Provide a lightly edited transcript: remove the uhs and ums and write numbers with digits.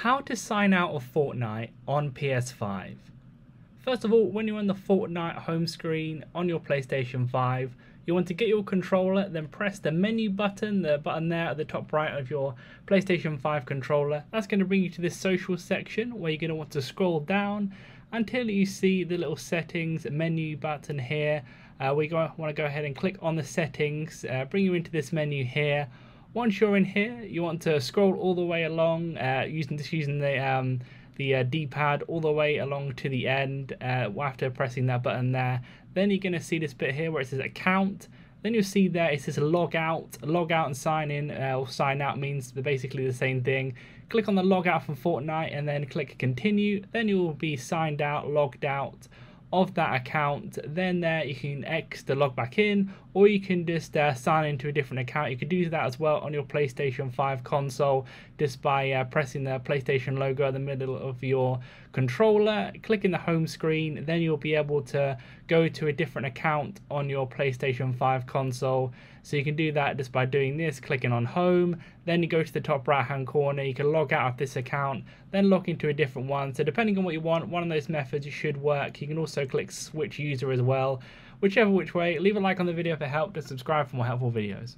How to sign out of Fortnite on PS5. First of all, when you're on the Fortnite home screen on your PlayStation 5, you want to get your controller, then press the menu button, the button there at the top right of your PlayStation 5 controller. That's going to bring you to this social section where you're going to want to scroll down until you see the little settings menu button here. We want to go ahead and click on the settings, bring you into this menu here. Once you're in here, you want to scroll all the way along, using the D-pad all the way along to the end after pressing that button there. Then you're going to see this bit here where it says account. Then you'll see there it says log out and sign in, or sign out means basically the same thing. Click on the log out from Fortnite and then click continue. Then you will be signed out, logged out of that account. Then there you can X to log back in, or you can just sign into a different account. You can do that as well on your PlayStation 5 console just by pressing the PlayStation logo in the middle of your controller, clicking the home screen. Then you'll be able to go to a different account on your PlayStation 5 console. So you can do that just by doing this, clicking on home. Then you go to the top right hand corner, you can log out of this account, then log into a different one. So depending on what you want, one of those methods should work. You can also click switch user as well. Whichever which way, leave a like on the video if it helped and subscribe for more helpful videos.